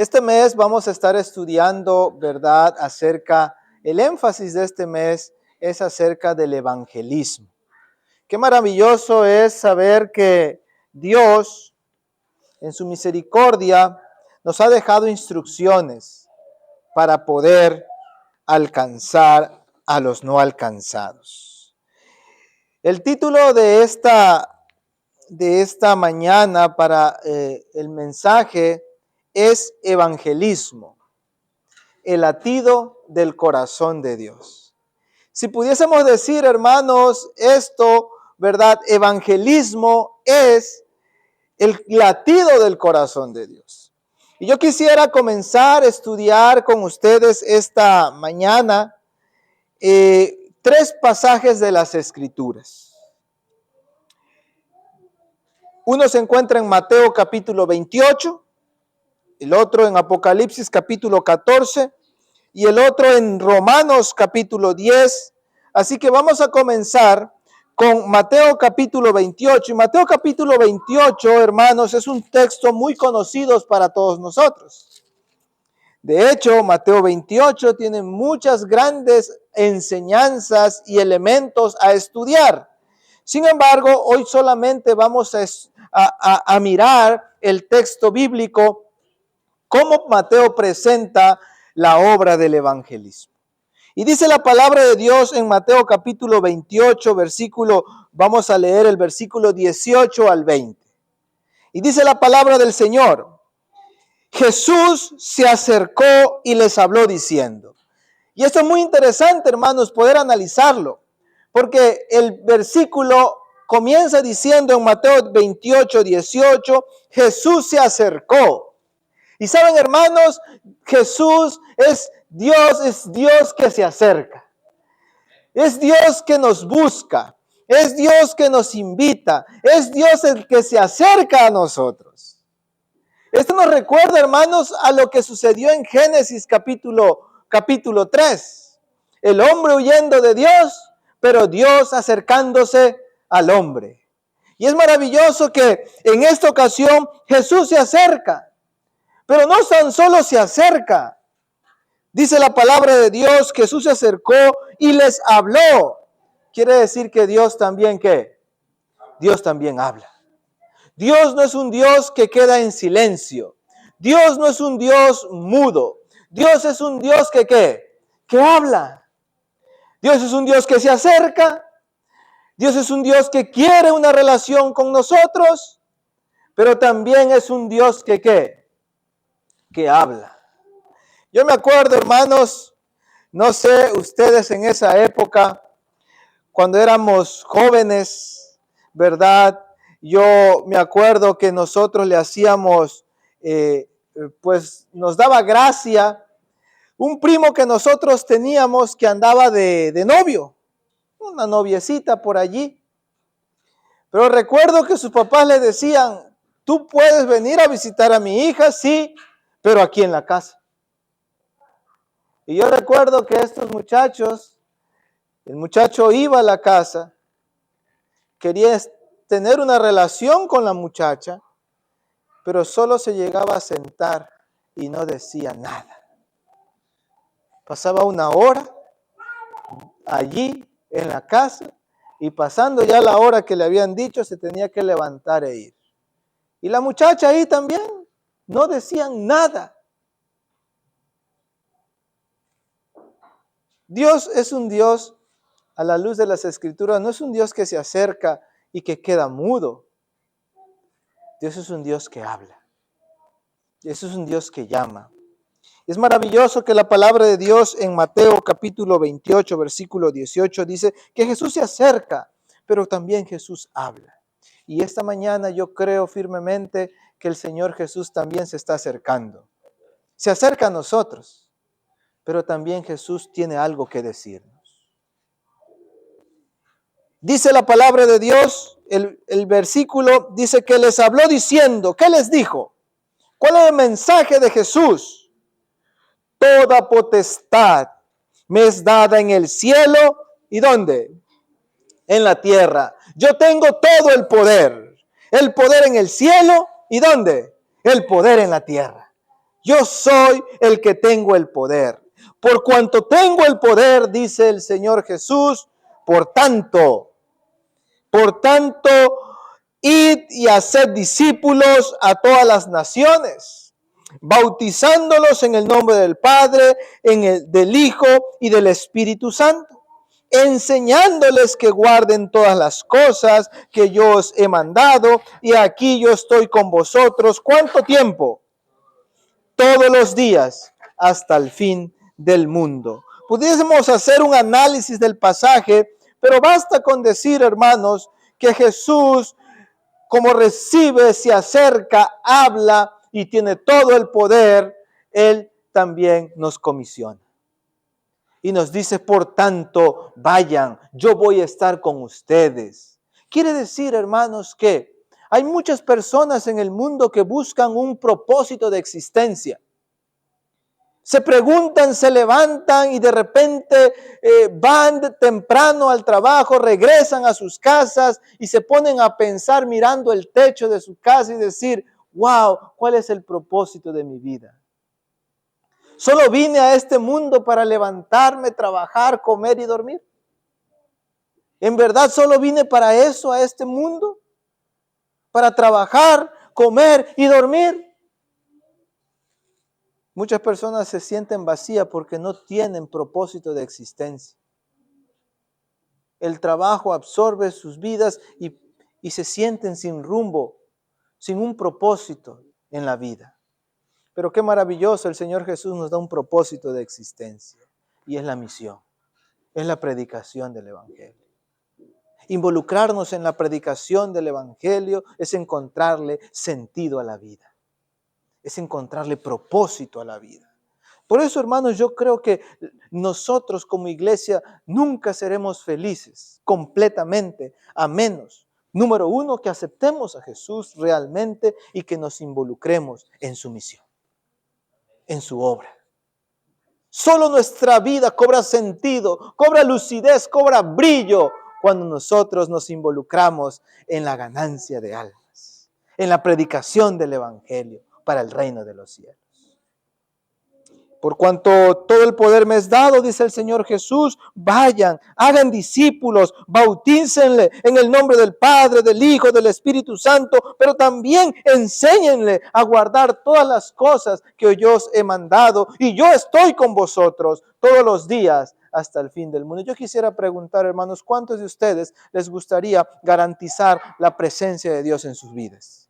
Este mes vamos a estar estudiando, ¿verdad?, el énfasis de este mes es acerca del evangelismo. Qué maravilloso es saber que Dios, en su misericordia, nos ha dejado instrucciones para poder alcanzar a los no alcanzados. El título de esta mañana para el mensaje es evangelismo, el latido del corazón de Dios. Si pudiésemos decir, hermanos, esto, ¿verdad? Evangelismo es el latido del corazón de Dios. Y yo quisiera comenzar a estudiar con ustedes esta mañana 3 pasajes de las Escrituras. Uno se encuentra en Mateo capítulo 28, el otro en Apocalipsis capítulo 14 y el otro en Romanos capítulo 10. Así que vamos a comenzar con Mateo capítulo 28. Y Mateo capítulo 28, hermanos, es un texto muy conocido para todos nosotros. De hecho, Mateo 28 tiene muchas grandes enseñanzas y elementos a estudiar. Sin embargo, hoy solamente vamos a mirar el texto bíblico, cómo Mateo presenta la obra del evangelismo. Y dice la palabra de Dios en Mateo capítulo 28, vamos a leer el versículo 18 al 20. Y dice la palabra del Señor: Jesús se acercó y les habló diciendo. Y esto es muy interesante, hermanos, poder analizarlo, porque el versículo comienza diciendo en Mateo 28, 18, Jesús se acercó. Y saben, hermanos, Jesús es Dios que se acerca. Es Dios que nos busca. Es Dios que nos invita. Es Dios el que se acerca a nosotros. Esto nos recuerda, hermanos, a lo que sucedió en Génesis capítulo 3. El hombre huyendo de Dios, pero Dios acercándose al hombre. Y es maravilloso que en esta ocasión Jesús se acerca. Pero no tan solo se acerca. Dice la palabra de Dios, Jesús se acercó y les habló. Quiere decir que Dios también, ¿qué? Dios también habla. Dios no es un Dios que queda en silencio. Dios no es un Dios mudo. Dios es un Dios que ¿qué? Que habla. Dios es un Dios que se acerca. Dios es un Dios que quiere una relación con nosotros. Pero también es un Dios que ¿qué? Que habla. Yo me acuerdo, hermanos, no sé ustedes en esa época, cuando éramos jóvenes, ¿verdad? Yo me acuerdo que nosotros le hacíamos, pues nos daba gracia un primo que nosotros teníamos que andaba de novio, una noviecita por allí. Pero recuerdo que sus papás le decían, tú puedes venir a visitar a mi hija, sí, pero aquí en la casa. Y yo recuerdo que el muchacho iba a la casa, quería tener una relación con la muchacha, pero solo se llegaba a sentar y no decía nada. Pasaba una hora allí en la casa y pasando ya la hora que le habían dicho, se tenía que levantar e ir. Y la muchacha ahí también no decían nada. Dios es un Dios, a la luz de las Escrituras, no es un Dios que se acerca y que queda mudo. Dios es un Dios que habla. Dios es un Dios que llama. Es maravilloso que la palabra de Dios en Mateo capítulo 28, versículo 18, dice que Jesús se acerca, pero también Jesús habla. Y esta mañana yo creo firmemente que el Señor Jesús también se está acercando. Se acerca a nosotros, pero también Jesús tiene algo que decirnos. Dice la palabra de Dios, el versículo dice que les habló diciendo, ¿qué les dijo? ¿Cuál es el mensaje de Jesús? Toda potestad me es dada en el cielo, ¿y dónde? En la tierra. Yo tengo todo el poder en el cielo, ¿y dónde? El poder en la tierra. Yo soy el que tengo el poder. Por cuanto tengo el poder, dice el Señor Jesús, por tanto, id y haced discípulos a todas las naciones, bautizándolos en el nombre del Padre, del Hijo y del Espíritu Santo, enseñándoles que guarden todas las cosas que yo os he mandado, y aquí yo estoy con vosotros. ¿Cuánto tiempo? Todos los días hasta el fin del mundo. Pudiésemos hacer un análisis del pasaje, pero basta con decir, hermanos, que Jesús, como recibe, se acerca, habla y tiene todo el poder, Él también nos comisiona. Y nos dice, por tanto, vayan, yo voy a estar con ustedes. Quiere decir, hermanos, que hay muchas personas en el mundo que buscan un propósito de existencia. Se preguntan, se levantan y de repente van temprano al trabajo, regresan a sus casas y se ponen a pensar mirando el techo de su casa y decir, wow, ¿cuál es el propósito de mi vida? Solo vine a este mundo para levantarme, trabajar, comer y dormir. ¿En verdad solo vine para eso, a este mundo? ¿Para trabajar, comer y dormir? Muchas personas se sienten vacías porque no tienen propósito de existencia. El trabajo absorbe sus vidas y se sienten sin rumbo, sin un propósito en la vida. Pero qué maravilloso, el Señor Jesús nos da un propósito de existencia y es la misión, es la predicación del Evangelio. Involucrarnos en la predicación del Evangelio es encontrarle sentido a la vida, es encontrarle propósito a la vida. Por eso, hermanos, yo creo que nosotros como iglesia nunca seremos felices completamente, a menos, número uno, que aceptemos a Jesús realmente y que nos involucremos en su misión, en su obra. Solo nuestra vida cobra sentido, cobra lucidez, cobra brillo cuando nosotros nos involucramos en la ganancia de almas, en la predicación del Evangelio para el reino de los cielos. Por cuanto todo el poder me es dado, dice el Señor Jesús, vayan, hagan discípulos, bautícenle en el nombre del Padre, del Hijo, del Espíritu Santo, pero también enséñenle a guardar todas las cosas que yo os he mandado, y yo estoy con vosotros todos los días hasta el fin del mundo. Yo quisiera preguntar, hermanos, ¿cuántos de ustedes les gustaría garantizar la presencia de Dios en sus vidas?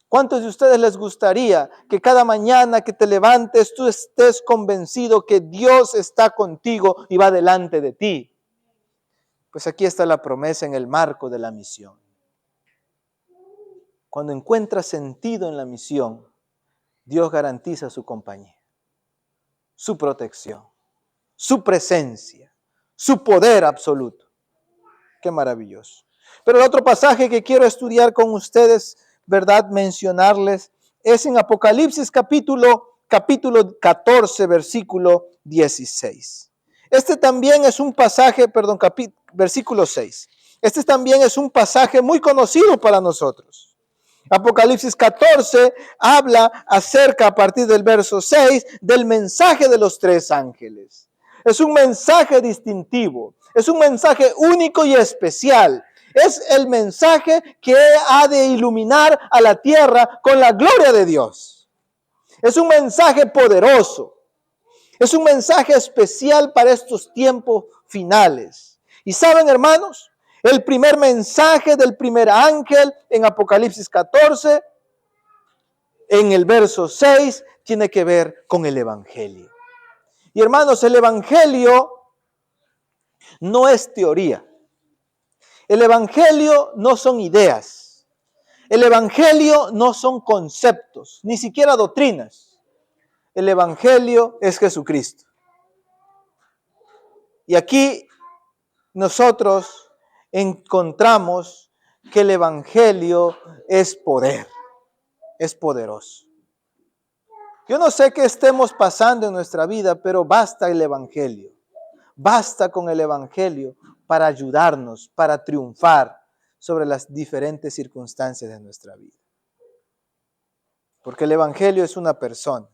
¿Cuántos de ustedes les gustaría que cada mañana que te levantes tú estés convencido que Dios está contigo y va delante de ti? Pues aquí está la promesa en el marco de la misión. Cuando encuentras sentido en la misión, Dios garantiza su compañía, su protección, su presencia, su poder absoluto. Qué maravilloso. Pero el otro pasaje que quiero estudiar con ustedes, ¿verdad? Mencionarles, es en Apocalipsis capítulo 14, versículo 16. Este también es un pasaje, versículo 6. Este también es un pasaje muy conocido para nosotros. Apocalipsis 14 habla acerca, a partir del verso 6, del mensaje de los tres ángeles. Es un mensaje distintivo, es un mensaje único y especial. Es el mensaje que ha de iluminar a la tierra con la gloria de Dios. Es un mensaje poderoso. Es un mensaje especial para estos tiempos finales. Y saben, hermanos, el primer mensaje del primer ángel en Apocalipsis 14, en el verso 6, tiene que ver con el Evangelio. Y hermanos, el Evangelio no es teoría. El Evangelio no son ideas. El Evangelio no son conceptos, ni siquiera doctrinas. El Evangelio es Jesucristo. Y aquí nosotros encontramos que el Evangelio es poder, es poderoso. Yo no sé qué estemos pasando en nuestra vida, pero basta el Evangelio. Basta con el Evangelio para ayudarnos, para triunfar sobre las diferentes circunstancias de nuestra vida. porque el Evangelio es una persona,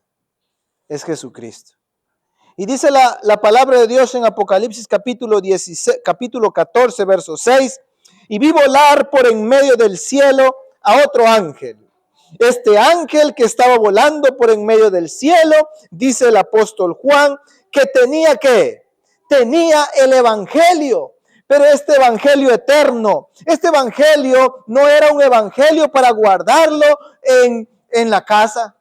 es Jesucristo. Y dice la palabra de Dios en Apocalipsis capítulo 14, verso 6, y vi volar por en medio del cielo a otro ángel. Este ángel que estaba volando por en medio del cielo, dice el apóstol Juan, que tenía el Evangelio, pero este Evangelio eterno, este Evangelio no era un Evangelio para guardarlo en la casa.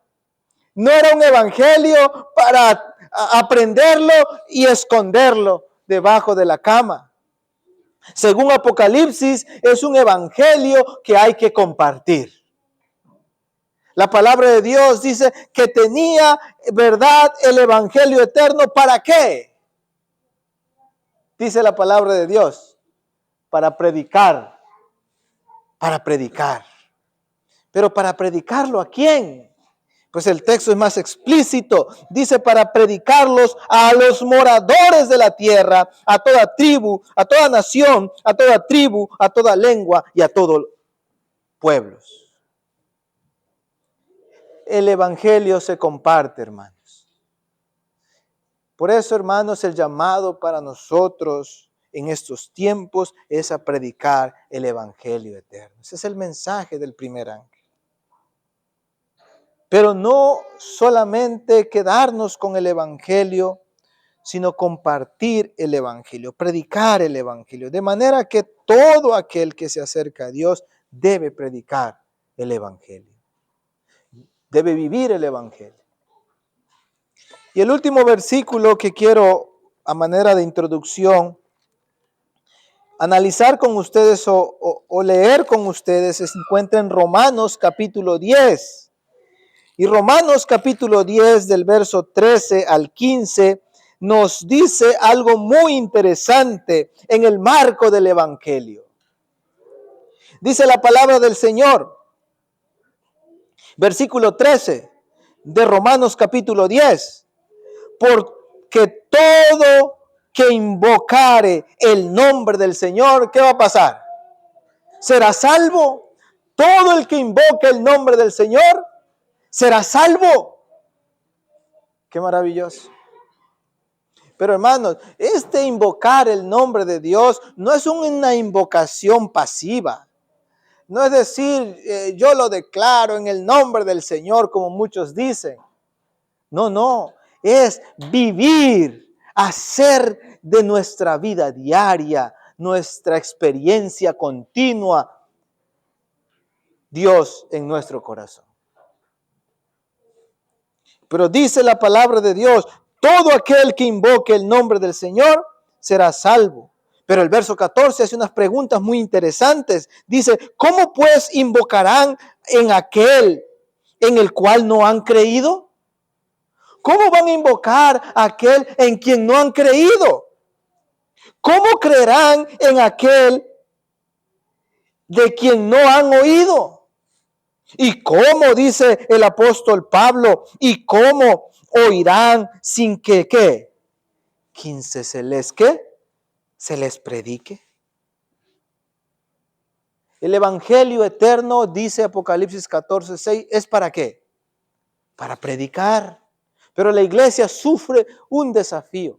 No era un evangelio para aprenderlo y esconderlo debajo de la cama. Según Apocalipsis, es un evangelio que hay que compartir. La palabra de Dios dice que tenía, verdad, el evangelio eterno. ¿Para qué? Dice la palabra de Dios. Para predicar. Para predicar. Pero ¿para predicarlo a quién? Pues el texto es más explícito. Dice para predicarlos a los moradores de la tierra, a toda tribu, a toda nación, a toda tribu, a toda lengua y a todos pueblos. El evangelio se comparte, hermanos. Por eso, hermanos, el llamado para nosotros en estos tiempos es a predicar el evangelio eterno. Ese es el mensaje del primer ángel. Pero no solamente quedarnos con el evangelio, sino compartir el evangelio, predicar el evangelio. De manera que todo aquel que se acerca a Dios debe predicar el evangelio. Debe vivir el evangelio. Y el último versículo que quiero, a manera de introducción, analizar con ustedes o leer con ustedes, se encuentra en Romanos capítulo 10. Y Romanos capítulo 10 del verso 13 al 15 nos dice algo muy interesante en el marco del evangelio. Dice la palabra del Señor, versículo 13 de Romanos capítulo 10. Porque todo que invocare el nombre del Señor, ¿qué va a pasar? ¿Será salvo? Todo el que invoque el nombre del Señor será salvo. Qué maravilloso. Pero hermanos, invocar el nombre de Dios no es una invocación pasiva. No es decir, yo lo declaro en el nombre del Señor, como muchos dicen. No. Es vivir, hacer de nuestra vida diaria, nuestra experiencia continua, Dios en nuestro corazón. Pero dice la palabra de Dios, todo aquel que invoque el nombre del Señor será salvo. Pero el verso 14 hace unas preguntas muy interesantes. Dice, ¿cómo pues invocarán en aquel en el cual no han creído? ¿Cómo van a invocar a aquel en quien no han creído? ¿Cómo creerán en aquel de quien no han oído? ¿Y cómo, dice el apóstol Pablo, y cómo oirán sin que, ¿qué? Se les predique. El evangelio eterno, dice Apocalipsis 14:6, ¿es para qué? Para predicar. Pero la iglesia sufre un desafío.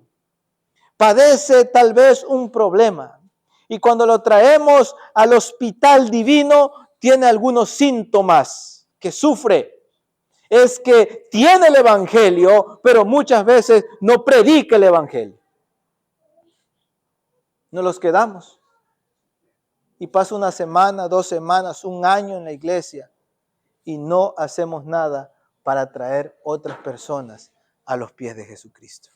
Padece tal vez un problema. Y cuando lo traemos al hospital divino, tiene algunos síntomas que sufre. Es que tiene el evangelio, pero muchas veces no predica el evangelio. Nos los quedamos. Y pasa una semana, 2 semanas, un año en la iglesia y no hacemos nada para traer otras personas a los pies de Jesucristo.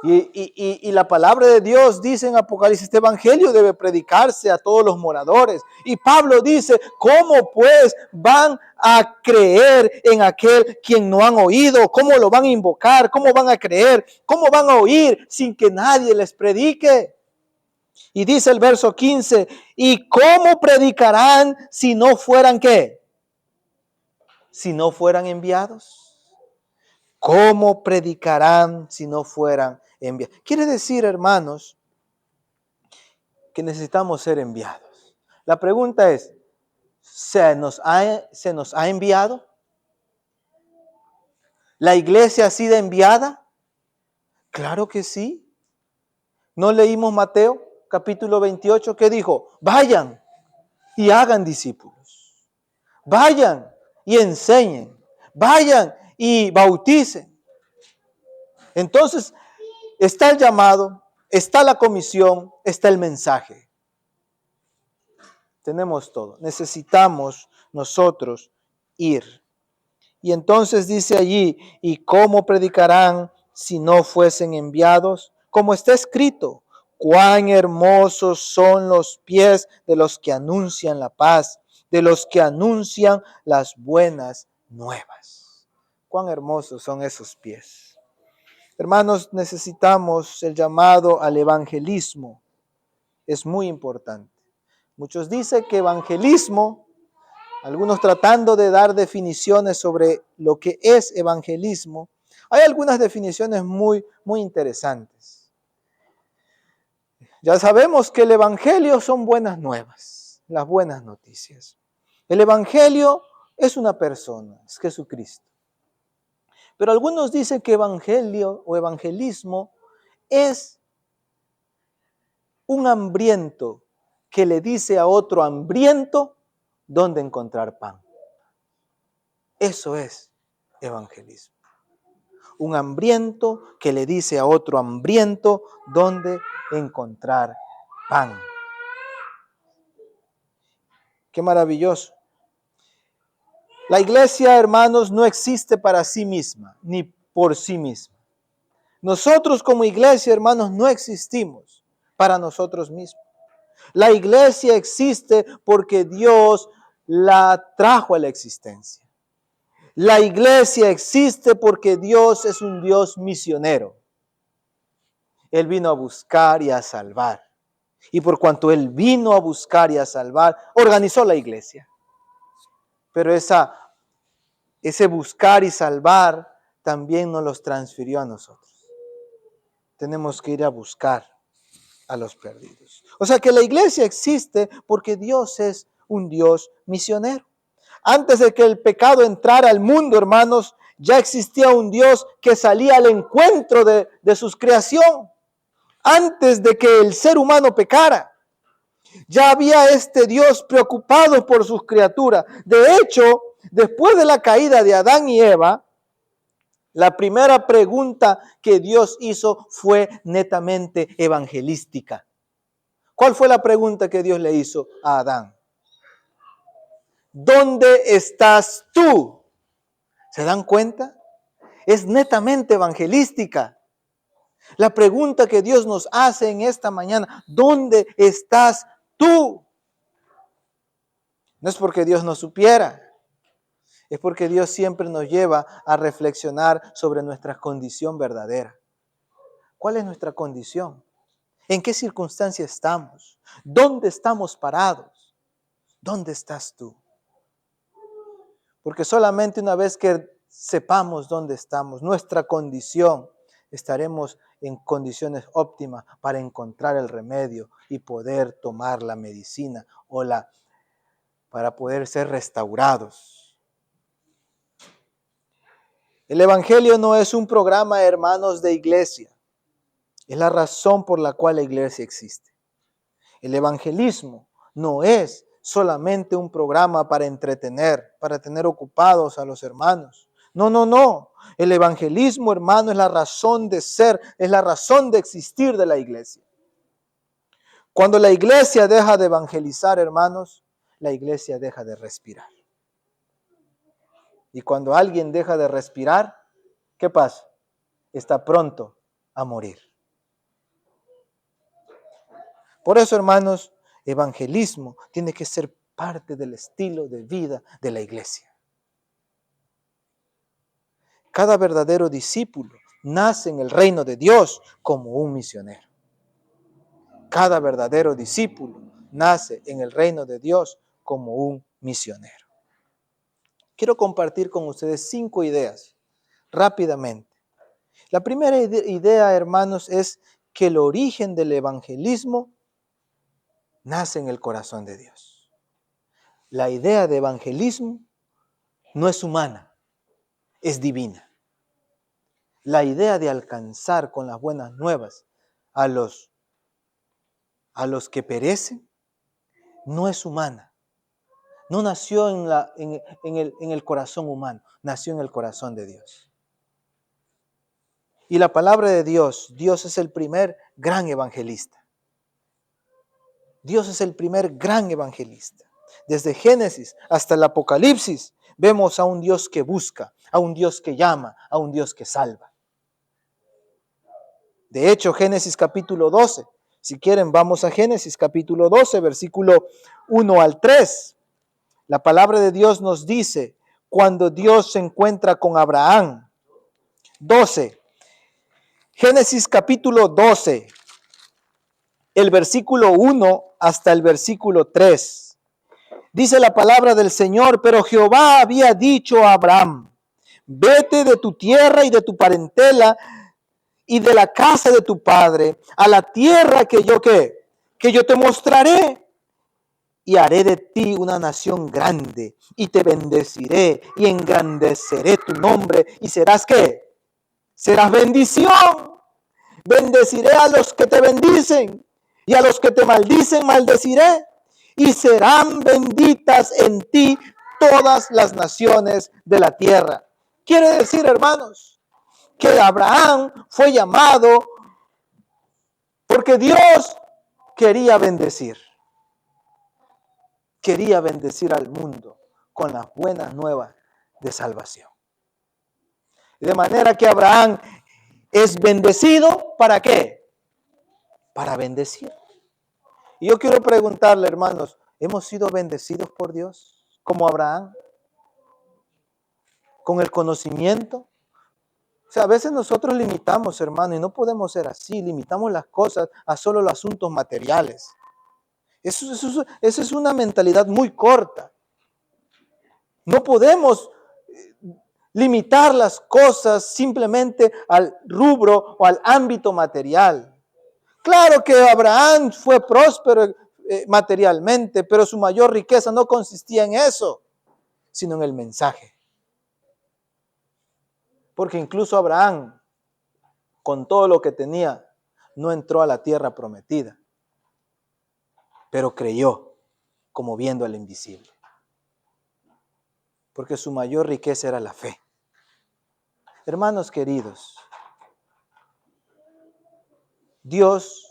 Y la palabra de Dios dice en Apocalipsis, este evangelio debe predicarse a todos los moradores. Y Pablo dice, ¿cómo pues van a creer en aquel quien no han oído? ¿Cómo lo van a invocar? ¿Cómo van a creer? ¿Cómo van a oír sin que nadie les predique? Y dice el verso 15, ¿y cómo predicarán si no fueran qué? Si no fueran enviados. ¿Cómo predicarán si no fueran enviados? Quiere decir, hermanos, que necesitamos ser enviados. La pregunta es, se nos ha enviado? ¿La iglesia ha sido enviada? Claro que sí. ¿No leímos Mateo capítulo 28 que dijo? Vayan y hagan discípulos. Vayan y enseñen. Vayan y bauticen. Entonces, está el llamado, está la comisión, está el mensaje. Tenemos todo. Necesitamos nosotros ir. Y entonces dice allí, ¿y cómo predicarán si no fuesen enviados? Como está escrito, cuán hermosos son los pies de los que anuncian la paz, de los que anuncian las buenas nuevas. Cuán hermosos son esos pies. Hermanos, necesitamos el llamado al evangelismo. Es muy importante. Muchos dicen que evangelismo, algunos tratando de dar definiciones sobre lo que es evangelismo, hay algunas definiciones muy interesantes. Ya sabemos que el evangelio son buenas nuevas, las buenas noticias. El evangelio es una persona, es Jesucristo. Pero algunos dicen que evangelio o evangelismo es un hambriento que le dice a otro hambriento dónde encontrar pan. Eso es evangelismo. Un hambriento que le dice a otro hambriento dónde encontrar pan. Qué maravilloso. La iglesia, hermanos, no existe para sí misma, ni por sí misma. Nosotros como iglesia, hermanos, no existimos para nosotros mismos. La iglesia existe porque Dios la trajo a la existencia. La iglesia existe porque Dios es un Dios misionero. Él vino a buscar y a salvar. Y por cuanto Él vino a buscar y a salvar, organizó la iglesia. Pero ese buscar y salvar también nos los transfirió a nosotros. Tenemos que ir a buscar a los perdidos. O sea que la iglesia existe porque Dios es un Dios misionero. Antes de que el pecado entrara al mundo, hermanos, ya existía un Dios que salía al encuentro de su creación. Antes de que el ser humano pecara, ya había este Dios preocupado por sus criaturas. De hecho, después de la caída de Adán y Eva, la primera pregunta que Dios hizo fue netamente evangelística. ¿Cuál fue la pregunta que Dios le hizo a Adán? ¿Dónde estás tú? ¿Se dan cuenta? Es netamente evangelística. La pregunta que Dios nos hace en esta mañana, ¿dónde estás tú? No es porque Dios no supiera, es porque Dios siempre nos lleva a reflexionar sobre nuestra condición verdadera. ¿Cuál es nuestra condición? ¿En qué circunstancia estamos? ¿Dónde estamos parados? ¿Dónde estás tú? Porque solamente una vez que sepamos dónde estamos, nuestra condición, estaremos en condiciones óptimas para encontrar el remedio y poder tomar la medicina para poder ser restaurados. El evangelio no es un programa, hermanos, de iglesia. Es la razón por la cual la iglesia existe. El evangelismo no es solamente un programa para entretener, para tener ocupados a los hermanos. No. El evangelismo, hermano, es la razón de ser, es la razón de existir de la iglesia. Cuando la iglesia deja de evangelizar, hermanos, la iglesia deja de respirar. Y cuando alguien deja de respirar, ¿qué pasa? Está pronto a morir. Por eso, hermanos, evangelismo tiene que ser parte del estilo de vida de la iglesia. Cada verdadero discípulo nace en el reino de Dios como un misionero. Cada verdadero discípulo nace en el reino de Dios como un misionero. Quiero compartir con ustedes 5 ideas rápidamente. La primera idea, hermanos, es que el origen del evangelismo nace en el corazón de Dios. La idea de evangelismo no es humana, es divina. La idea de alcanzar con las buenas nuevas a los que perecen no es humana. No nació en el corazón humano, nació en el corazón de Dios. Y la palabra de Dios, Dios es el primer gran evangelista. Dios es el primer gran evangelista. Desde Génesis hasta el Apocalipsis vemos a un Dios que busca, a un Dios que llama, a un Dios que salva. De hecho, Génesis capítulo 12, si quieren vamos a Génesis capítulo 12, versículo 1 al 3. La palabra de Dios nos dice, cuando Dios se encuentra con Abraham. 12. Génesis capítulo 12, el versículo 1 hasta el versículo 3. Dice la palabra del Señor, pero Jehová había dicho a Abraham, vete de tu tierra y de tu parentela y de la casa de tu padre a la tierra que yo te mostraré. Y haré de ti una nación grande, y te bendeciré, y engrandeceré tu nombre, y serás ¿qué? Serás bendición. Bendeciré a los que te bendicen, y a los que te maldicen maldeciré, y serán benditas en ti todas las naciones de la tierra. Quiere decir, hermanos, que Abraham fue llamado porque Dios quería bendecir. Quería bendecir al mundo con las buenas nuevas de salvación. De manera que Abraham es bendecido, ¿para qué? Para bendecir. Y yo quiero preguntarle, hermanos, ¿hemos sido bendecidos por Dios como Abraham? ¿Con el conocimiento? O sea, a veces nosotros limitamos, hermano, y no podemos ser así. Limitamos las cosas a solo los asuntos materiales. Eso es una mentalidad muy corta. No podemos limitar las cosas simplemente al rubro o al ámbito material. Claro que Abraham fue próspero materialmente, pero su mayor riqueza no consistía en eso, sino en el mensaje. Porque incluso Abraham, con todo lo que tenía, no entró a la tierra prometida, pero creyó como viendo al invisible. Porque su mayor riqueza era la fe. Hermanos queridos, Dios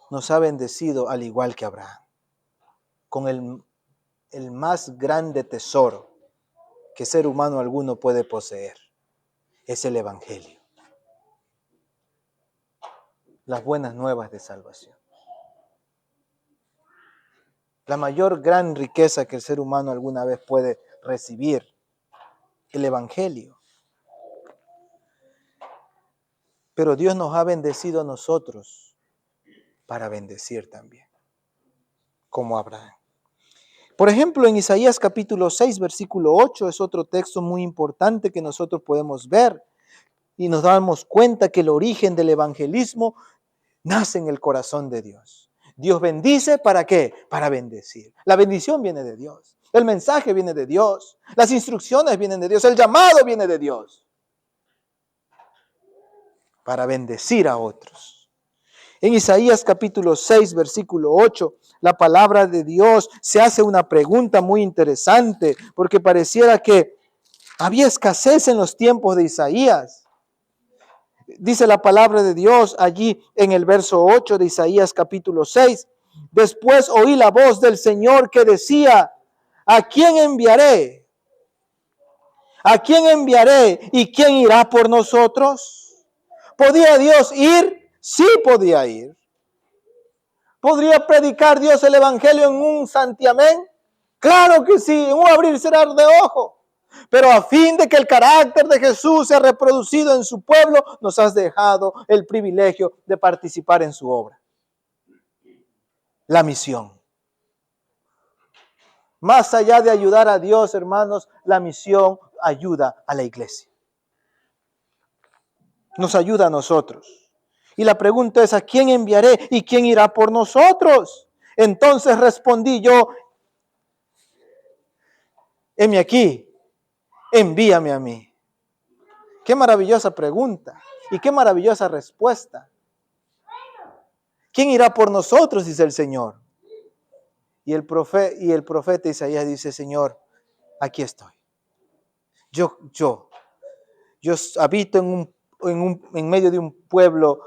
nos ha bendecido al igual que Abraham, con el más grande tesoro que ser humano alguno puede poseer. Es el Evangelio. Las buenas nuevas de salvación. La mayor gran riqueza que el ser humano alguna vez puede recibir, el Evangelio. Pero Dios nos ha bendecido a nosotros para bendecir también, como Abraham. Por ejemplo, en Isaías capítulo 6, versículo 8, es otro texto muy importante que nosotros podemos ver y nos damos cuenta que el origen del evangelismo nace en el corazón de Dios. Dios bendice, ¿para qué? Para bendecir. La bendición viene de Dios. El mensaje viene de Dios. Las instrucciones vienen de Dios. El llamado viene de Dios. Para bendecir a otros. En Isaías capítulo 6, versículo 8, la palabra de Dios se hace una pregunta muy interesante, porque pareciera que había escasez en los tiempos de Isaías. Dice la palabra de Dios allí en el verso 8 de Isaías capítulo 6. Después oí la voz del Señor que decía, ¿a quién enviaré? ¿A quién enviaré? ¿Y quién irá por nosotros? ¿Podía Dios ir? Sí podía ir. ¿Podría predicar Dios el evangelio en un santiamén? Claro que sí, en un abrir y cerrar de ojo. Pero a fin de que el carácter de Jesús sea reproducido en su pueblo, nos has dejado el privilegio de participar en su obra. La misión. Más allá de ayudar a Dios, hermanos, la misión ayuda a la iglesia. Nos ayuda a nosotros. Y la pregunta es, ¿a quién enviaré y quién irá por nosotros? Entonces respondí yo, heme aquí, envíame a mí. Qué maravillosa pregunta y qué maravillosa respuesta. ¿Quién irá por nosotros?, dice el Señor. Y el profeta Isaías dice, Señor, aquí estoy. Yo habito en medio de un pueblo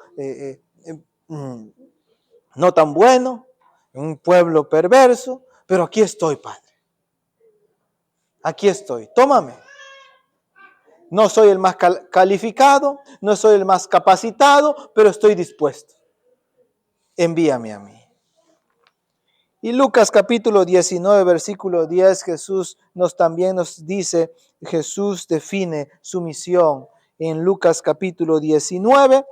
no tan bueno, un pueblo perverso, pero aquí estoy, Padre. Aquí estoy, tómame. No soy el más calificado, no soy el más capacitado, pero estoy dispuesto. Envíame a mí. Y Lucas capítulo 19, versículo 10, también nos dice, Jesús define su misión. En Lucas capítulo 19,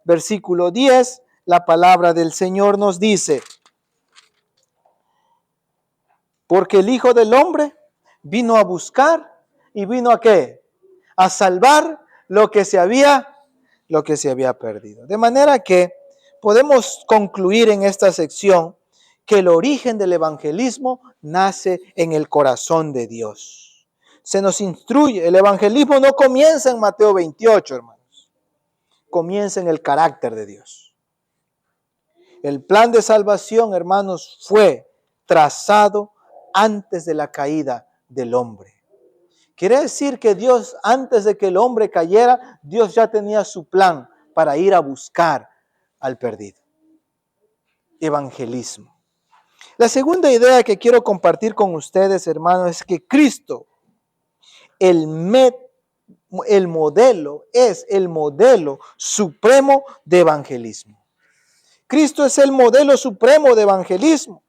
versículo 10, la palabra del Señor nos dice, porque el Hijo del Hombre vino a buscar y vino ¿a qué? A salvar lo que se había perdido. De manera que podemos concluir en esta sección que el origen del evangelismo nace en el corazón de Dios. Se nos instruye, el evangelismo no comienza en Mateo 28, hermanos. Comienza en el carácter de Dios. El plan de salvación, hermanos, fue trazado antes de la caída del hombre. Quiere decir que Dios, antes de que el hombre cayera, Dios ya tenía su plan para ir a buscar al perdido. Evangelismo. La segunda idea que quiero compartir con ustedes, hermanos, es que Cristo, es el modelo supremo de evangelismo. Cristo es el modelo supremo de evangelismo.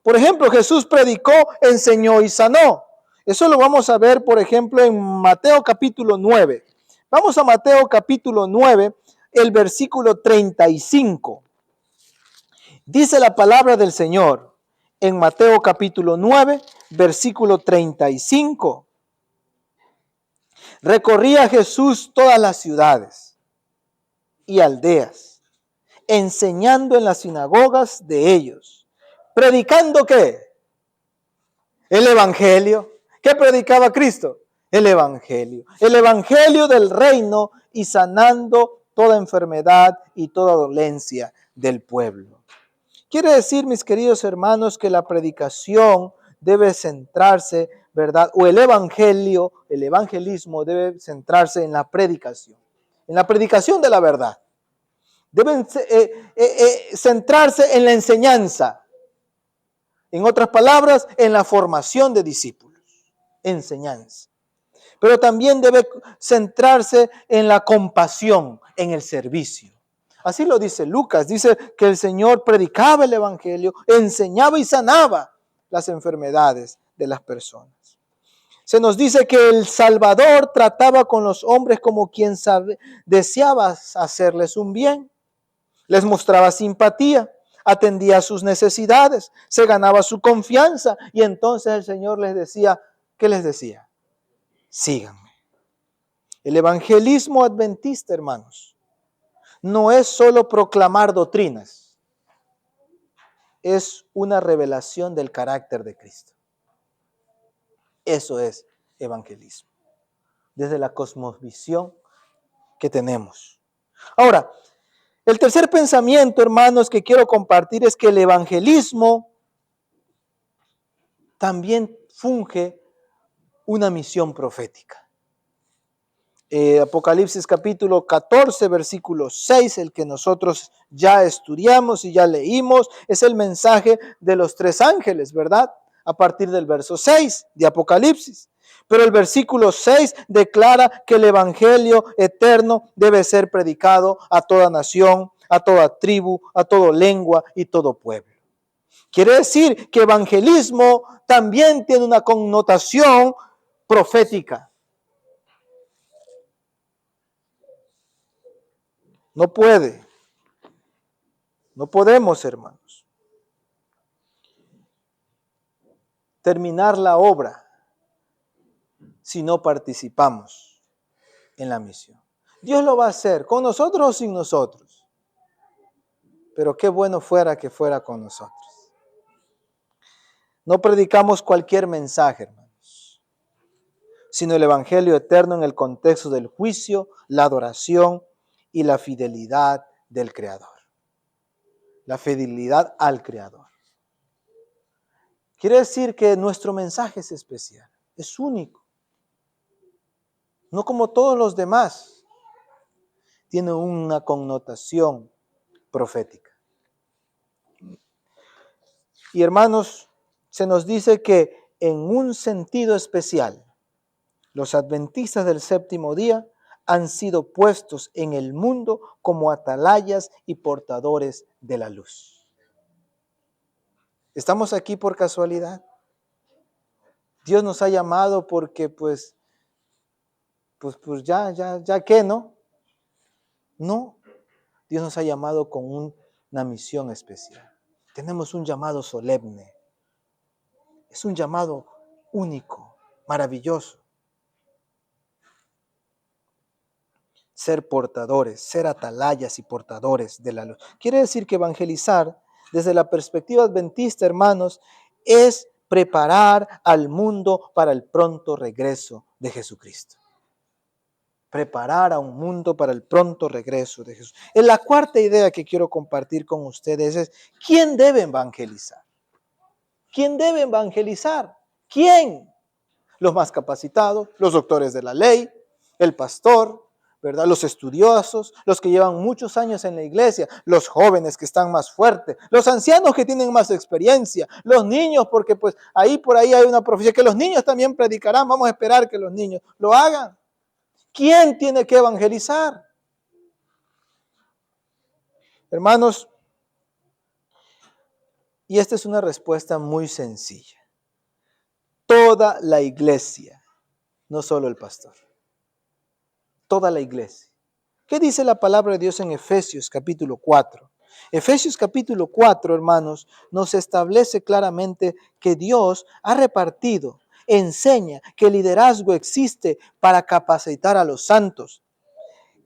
Por ejemplo, Jesús predicó, enseñó y sanó. Eso lo vamos a ver, por ejemplo, en Mateo capítulo 9. Vamos a Mateo capítulo 9, el versículo 35. Dice la palabra del Señor en Mateo capítulo 9, versículo 35. Recorría Jesús todas las ciudades y aldeas, enseñando en las sinagogas de ellos. ¿Predicando qué? El evangelio. ¿Qué predicaba Cristo? El evangelio. El evangelio del reino y sanando toda enfermedad y toda dolencia del pueblo. Quiere decir, mis queridos hermanos, que la predicación debe centrarse, ¿verdad? O el evangelismo debe centrarse en la predicación de la verdad. Deben centrarse en la enseñanza. En otras palabras, en la formación de discípulos. Enseñanza. Pero también debe centrarse en la compasión, en el servicio. Así lo dice Lucas, dice que el Señor predicaba el evangelio, enseñaba y sanaba las enfermedades de las personas. Se nos dice que el Salvador trataba con los hombres como quien deseaba hacerles un bien. Les mostraba simpatía, atendía sus necesidades, se ganaba su confianza y entonces el Señor les decía, ¿qué les decía? Síganme. El evangelismo adventista, hermanos, no es solo proclamar doctrinas, es una revelación del carácter de Cristo. Eso es evangelismo, desde la cosmovisión que tenemos. Ahora, el tercer pensamiento, hermanos, que quiero compartir es que el evangelismo también funge una misión profética. Apocalipsis capítulo 14, versículo 6, el que nosotros ya estudiamos y ya leímos, es el mensaje de los 3 ángeles, ¿verdad? A partir del verso 6 de Apocalipsis. Pero el versículo 6 declara que el evangelio eterno debe ser predicado a toda nación, a toda tribu, a toda lengua y todo pueblo. Quiere decir que evangelismo también tiene una connotación profética. No podemos, hermanos, terminar la obra si no participamos en la misión. Dios lo va a hacer, con nosotros o sin nosotros. Pero qué bueno fuera que fuera con nosotros. No predicamos cualquier mensaje, hermanos. sino el Evangelio eterno en el contexto del juicio, la adoración y la fidelidad del Creador. La fidelidad al Creador. Quiere decir que nuestro mensaje es especial, es único. No como todos los demás. Tiene una connotación profética. Y hermanos, se nos dice que en un sentido especial, los adventistas del séptimo día han sido puestos en el mundo como atalayas y portadores de la luz. ¿Estamos aquí por casualidad? Dios nos ha llamado porque pues ya que no. No, Dios nos ha llamado con una misión especial. Tenemos un llamado solemne. Es un llamado único, maravilloso. Ser portadores, ser atalayas y portadores de la luz. Quiere decir que evangelizar, desde la perspectiva adventista, hermanos, es preparar al mundo para el pronto regreso de Jesucristo. Preparar a un mundo para el pronto regreso de Jesús. En la cuarta idea que quiero compartir con ustedes es, ¿quién debe evangelizar? ¿Quién debe evangelizar? ¿Quién? Los más capacitados, los doctores de la ley, el pastor, ¿verdad? Los estudiosos, los que llevan muchos años en la iglesia, los jóvenes que están más fuertes, los ancianos que tienen más experiencia, los niños, porque pues por ahí hay una profecía que los niños también predicarán. Vamos a esperar que los niños lo hagan. ¿Quién tiene que evangelizar? Hermanos, y esta es una respuesta muy sencilla. Toda la iglesia, no solo el pastor. Toda la iglesia. ¿Qué dice la palabra de Dios en Efesios capítulo 4? Efesios capítulo 4, hermanos, nos establece claramente que Dios ha repartido, enseña que el liderazgo existe para capacitar a los santos,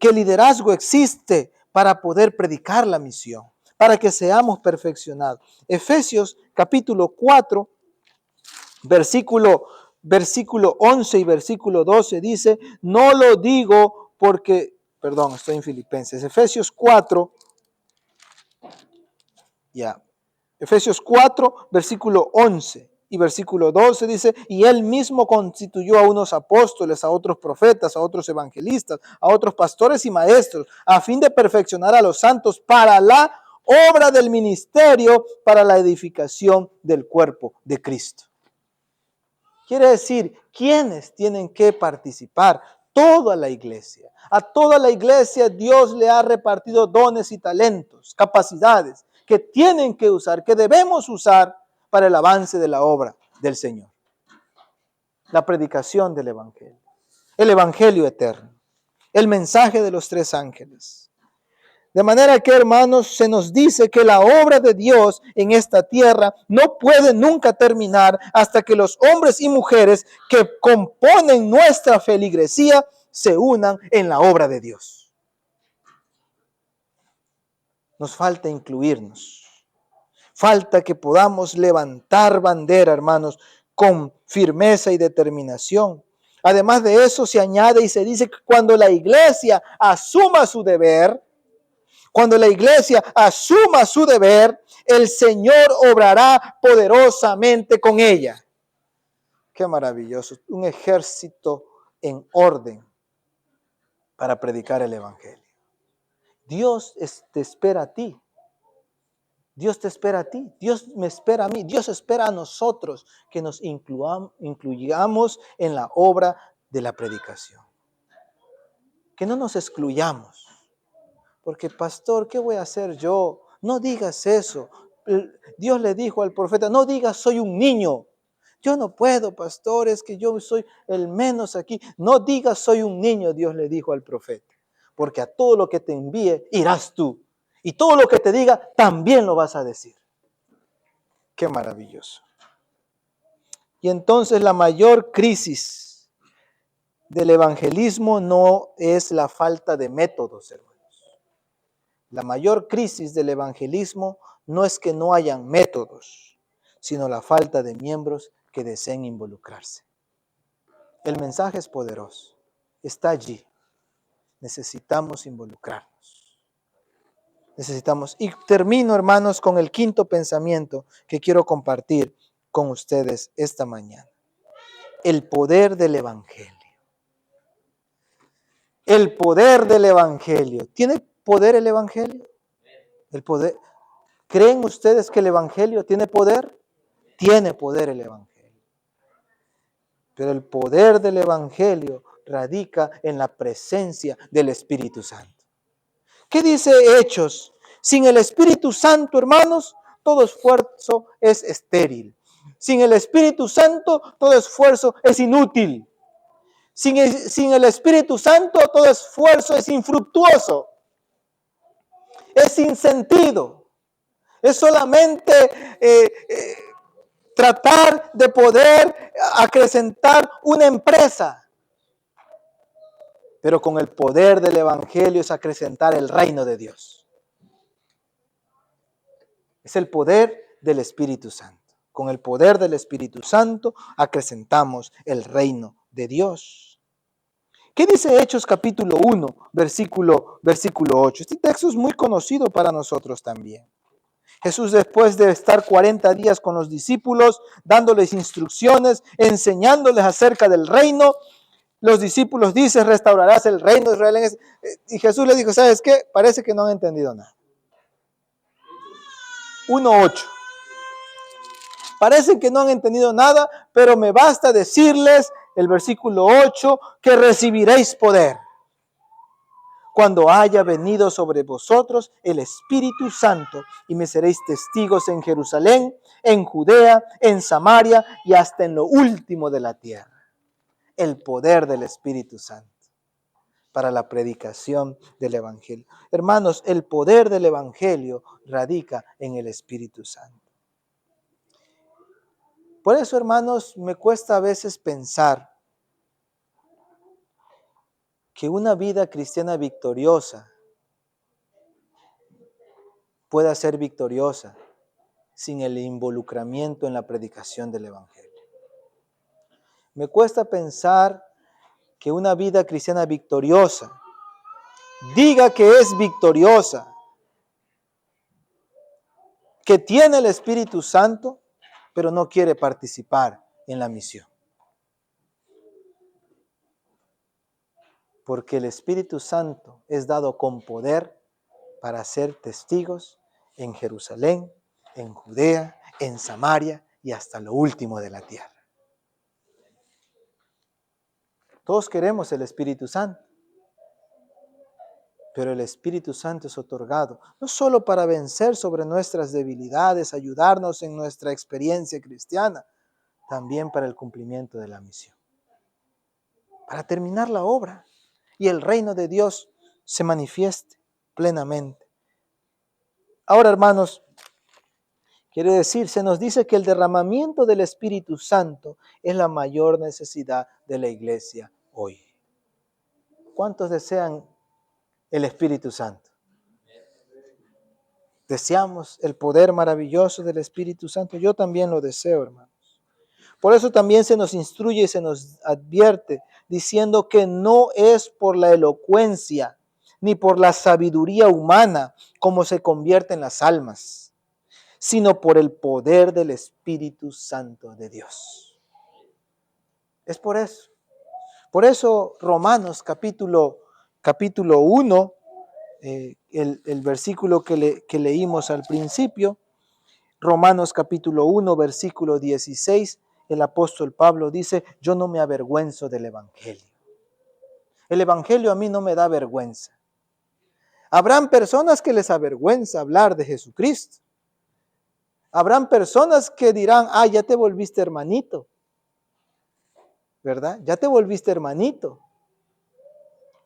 que el liderazgo existe para poder predicar la misión, para que seamos perfeccionados. Efesios capítulo 4, versículo 11 y versículo 12 dice, no lo digo porque, perdón, estoy en Filipenses, Efesios 4, Efesios 4, versículo 11 y versículo 12 dice, y él mismo constituyó a unos apóstoles, a otros profetas, a otros evangelistas, a otros pastores y maestros, a fin de perfeccionar a los santos para la obra del ministerio, para la edificación del cuerpo de Cristo. Quiere decir, ¿quiénes tienen que participar? Toda la iglesia. A toda la iglesia Dios le ha repartido dones y talentos, capacidades que tienen que usar, que debemos usar para el avance de la obra del Señor. La predicación del Evangelio, el Evangelio eterno, el mensaje de los tres ángeles. De manera que, hermanos, se nos dice que la obra de Dios en esta tierra no puede nunca terminar hasta que los hombres y mujeres que componen nuestra feligresía se unan en la obra de Dios. Nos falta incluirnos. Falta que podamos levantar bandera, hermanos, con firmeza y determinación. Además de eso, se añade y se dice que cuando la iglesia asuma su deber, cuando la iglesia asuma su deber, el Señor obrará poderosamente con ella. Qué maravilloso. Un ejército en orden para predicar el Evangelio. Dios te espera a ti. Dios te espera a ti. Dios me espera a mí. Dios espera a nosotros que nos incluyamos en la obra de la predicación. Que no nos excluyamos. Porque, pastor, ¿qué voy a hacer yo? No digas eso. Dios le dijo al profeta, no digas soy un niño. Yo no puedo, pastor, es que yo soy el menos aquí. No digas soy un niño, Dios le dijo al profeta. Porque a todo lo que te envíe irás tú. Y todo lo que te diga también lo vas a decir. Qué maravilloso. Y entonces la mayor crisis del evangelismo no es la falta de métodos, hermanos. La mayor crisis del evangelismo no es que no hayan métodos, sino la falta de miembros que deseen involucrarse. El mensaje es poderoso. Está allí. Necesitamos involucrarnos. Necesitamos. Y termino, hermanos, con el quinto pensamiento que quiero compartir con ustedes esta mañana. El poder del Evangelio. El poder del Evangelio. ¿Tiene poder el Evangelio? El poder. ¿Creen ustedes que el Evangelio tiene poder? Tiene poder el Evangelio. Pero el poder del Evangelio radica en la presencia del Espíritu Santo. ¿Qué dice Hechos? Sin el Espíritu Santo, hermanos, todo esfuerzo es estéril. Sin el Espíritu Santo, todo esfuerzo es inútil. Sin el Espíritu Santo, todo esfuerzo es infructuoso. Es sin sentido. Es solamente tratar de poder acrecentar una empresa. Pero con el poder del Evangelio es acrecentar el reino de Dios. Es el poder del Espíritu Santo. Con el poder del Espíritu Santo acrecentamos el reino de Dios. ¿Qué dice Hechos capítulo 1, versículo 8? Este texto es muy conocido para nosotros también. Jesús, después de estar 40 días con los discípulos, dándoles instrucciones, enseñándoles acerca del reino, los discípulos dicen, restaurarás el reino de Israel. Y Jesús les dijo, ¿sabes qué? Parece que no han entendido nada. 1:8. Parece que no han entendido nada, pero me basta decirles, el versículo 8, que recibiréis poder cuando haya venido sobre vosotros el Espíritu Santo, y me seréis testigos en Jerusalén, en Judea, en Samaria y hasta en lo último de la tierra. El poder del Espíritu Santo para la predicación del Evangelio. Hermanos, el poder del Evangelio radica en el Espíritu Santo. Por eso, hermanos, me cuesta a veces pensar que una vida cristiana victoriosa pueda ser victoriosa sin el involucramiento en la predicación del Evangelio. Me cuesta pensar que una vida cristiana victoriosa diga que es victoriosa, que tiene el Espíritu Santo, pero no quiere participar en la misión. Porque el Espíritu Santo es dado con poder para ser testigos en Jerusalén, en Judea, en Samaria y hasta lo último de la tierra. Todos queremos el Espíritu Santo, pero el Espíritu Santo es otorgado no solo para vencer sobre nuestras debilidades, ayudarnos en nuestra experiencia cristiana, también para el cumplimiento de la misión, para terminar la obra y el reino de Dios se manifieste plenamente. Ahora, hermanos, quiere decir, se nos dice que el derramamiento del Espíritu Santo es la mayor necesidad de la iglesia hoy. ¿Cuántos desean el Espíritu Santo? Deseamos el poder maravilloso del Espíritu Santo. Yo también lo deseo, hermanos. Por eso también se nos instruye y se nos advierte diciendo que no es por la elocuencia ni por la sabiduría humana como se convierten las almas, sino por el poder del Espíritu Santo de Dios. Es por eso. Por eso Romanos capítulo 1, el versículo que leímos al principio, Romanos capítulo 1, versículo 16, el apóstol Pablo dice, yo no me avergüenzo del Evangelio. El Evangelio a mí no me da vergüenza. Habrán personas que les avergüenza hablar de Jesucristo. Habrán personas que dirán, ya te volviste hermanito. ¿Verdad? Ya te volviste hermanito.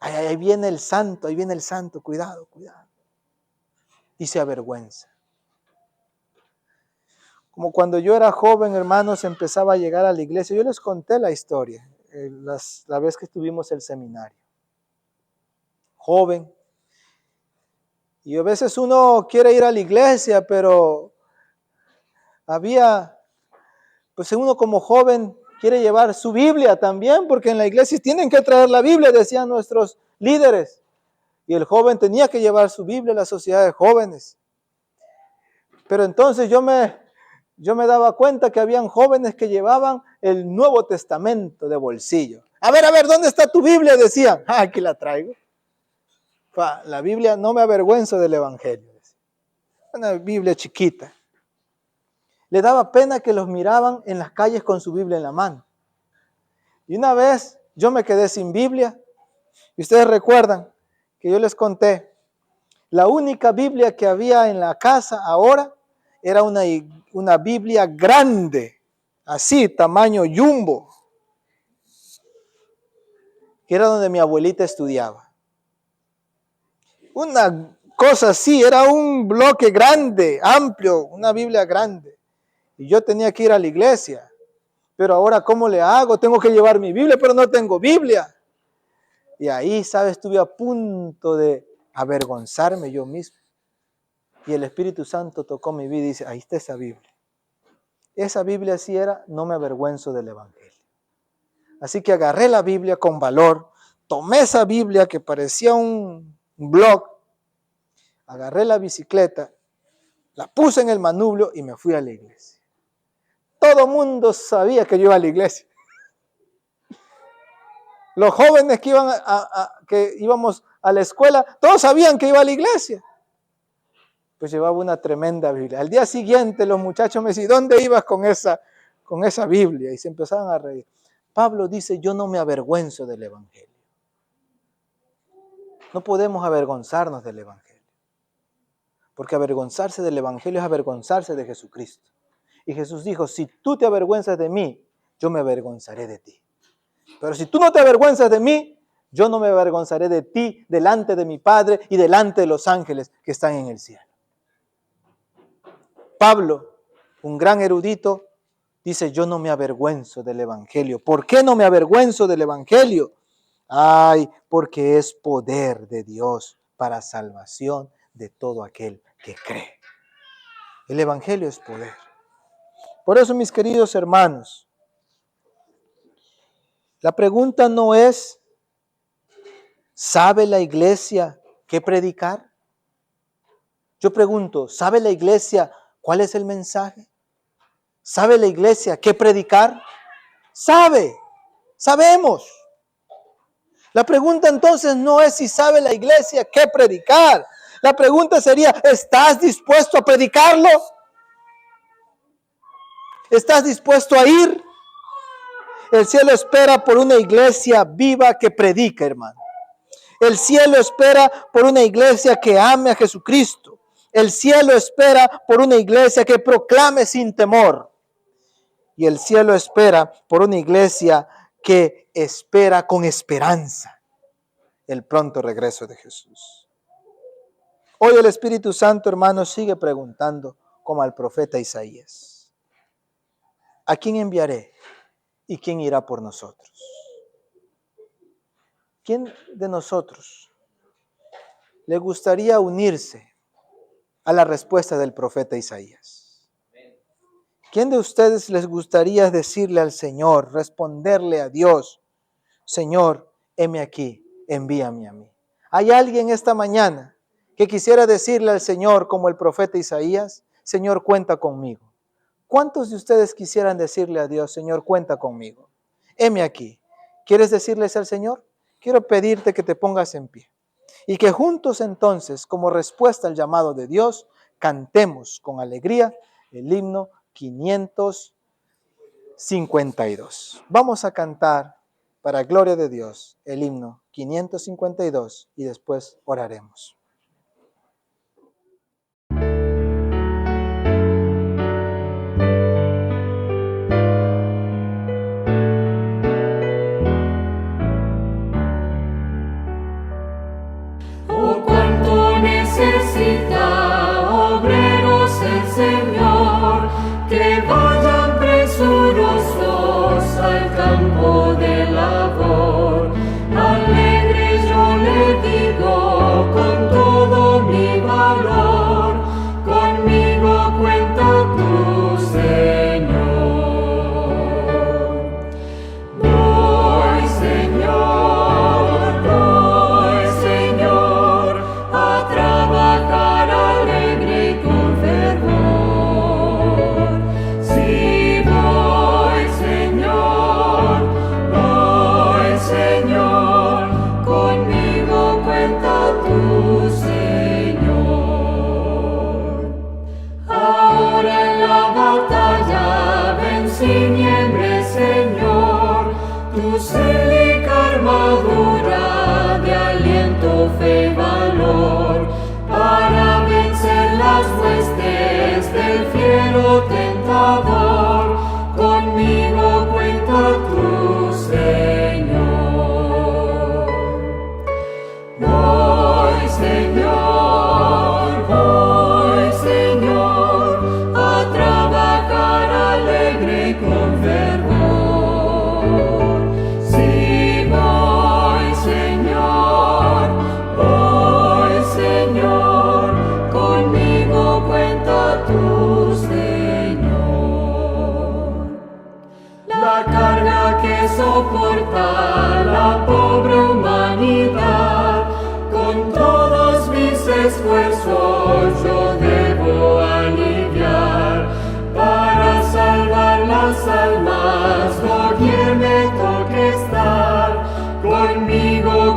Ahí viene el santo, cuidado. Y se avergüenza. Como cuando yo era joven, hermanos, empezaba a llegar a la iglesia. Yo les conté la historia, la vez que estuvimos en el seminario. Joven. Y a veces uno quiere ir a la iglesia, pero pues uno como joven quiere llevar su Biblia también, porque en la iglesia tienen que traer la Biblia, decían nuestros líderes. Y el joven tenía que llevar su Biblia a la sociedad de jóvenes. Pero entonces yo me daba cuenta que habían jóvenes que llevaban el Nuevo Testamento de bolsillo. A ver, ¿dónde está tu Biblia? Decían. Aquí la traigo. La Biblia, no me avergüenzo del Evangelio. Una Biblia chiquita. Le daba pena que los miraban en las calles con su Biblia en la mano. Y una vez yo me quedé sin Biblia. Y ustedes recuerdan que yo les conté, la única Biblia que había en la casa ahora era una Biblia grande, así, tamaño jumbo, que era donde mi abuelita estudiaba. Una cosa así, era un bloque grande, amplio, una Biblia grande. Y yo tenía que ir a la iglesia. Pero ahora, ¿cómo le hago? Tengo que llevar mi Biblia, pero no tengo Biblia. Y ahí, ¿sabes? Estuve a punto de avergonzarme yo mismo. Y el Espíritu Santo tocó mi vida y dice, ahí está esa Biblia. Esa Biblia sí era, no me avergüenzo del Evangelio. Así que agarré la Biblia con valor, tomé esa Biblia que parecía un blog, agarré la bicicleta, la puse en el manubrio y me fui a la iglesia. Todo mundo sabía que yo iba a la iglesia. Los jóvenes que íbamos a la escuela, todos sabían que iba a la iglesia. Pues llevaba una tremenda Biblia. Al día siguiente los muchachos me decían, ¿dónde ibas con esa Biblia? Y se empezaban a reír. Pablo dice, yo no me avergüenzo del Evangelio. No podemos avergonzarnos del Evangelio. Porque avergonzarse del Evangelio es avergonzarse de Jesucristo. Y Jesús dijo, si tú te avergüenzas de mí, yo me avergonzaré de ti. Pero si tú no te avergüenzas de mí, yo no me avergonzaré de ti delante de mi Padre y delante de los ángeles que están en el cielo. Pablo, un gran erudito, dice, yo no me avergüenzo del Evangelio. ¿Por qué no me avergüenzo del Evangelio? Ay, porque es poder de Dios para salvación de todo aquel que cree. El Evangelio es poder. Por eso, mis queridos hermanos, la pregunta no es, ¿sabe la iglesia qué predicar? Yo pregunto, ¿sabe la iglesia cuál es el mensaje? ¿Sabe la iglesia qué predicar? Sabemos. La pregunta entonces no es si sabe la iglesia qué predicar. La pregunta sería, ¿estás dispuesto a predicarlo? ¿Estás dispuesto a ir? El cielo espera por una iglesia viva que predica, hermano. El cielo espera por una iglesia que ame a Jesucristo. El cielo espera por una iglesia que proclame sin temor. Y el cielo espera por una iglesia que espera con esperanza el pronto regreso de Jesús. Hoy el Espíritu Santo, hermano, sigue preguntando como al profeta Isaías. ¿A quién enviaré y quién irá por nosotros? ¿Quién de nosotros le gustaría unirse a la respuesta del profeta Isaías? ¿Quién de ustedes les gustaría decirle al Señor, responderle a Dios, Señor, heme aquí, envíame a mí? ¿Hay alguien esta mañana que quisiera decirle al Señor como el profeta Isaías, Señor, cuenta conmigo? ¿Cuántos de ustedes quisieran decirle a Dios, Señor, cuenta conmigo? Heme aquí. ¿Quieres decirles al Señor? Quiero pedirte que te pongas en pie y que juntos entonces, como respuesta al llamado de Dios, cantemos con alegría el himno 552. Vamos a cantar para gloria de Dios el himno 552 y después oraremos. Que vayan presurosos al campo de labor. Alegre yo le digo con todo mi valor, conmigo cuenta tu Señor.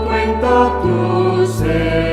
cuenta tu ser.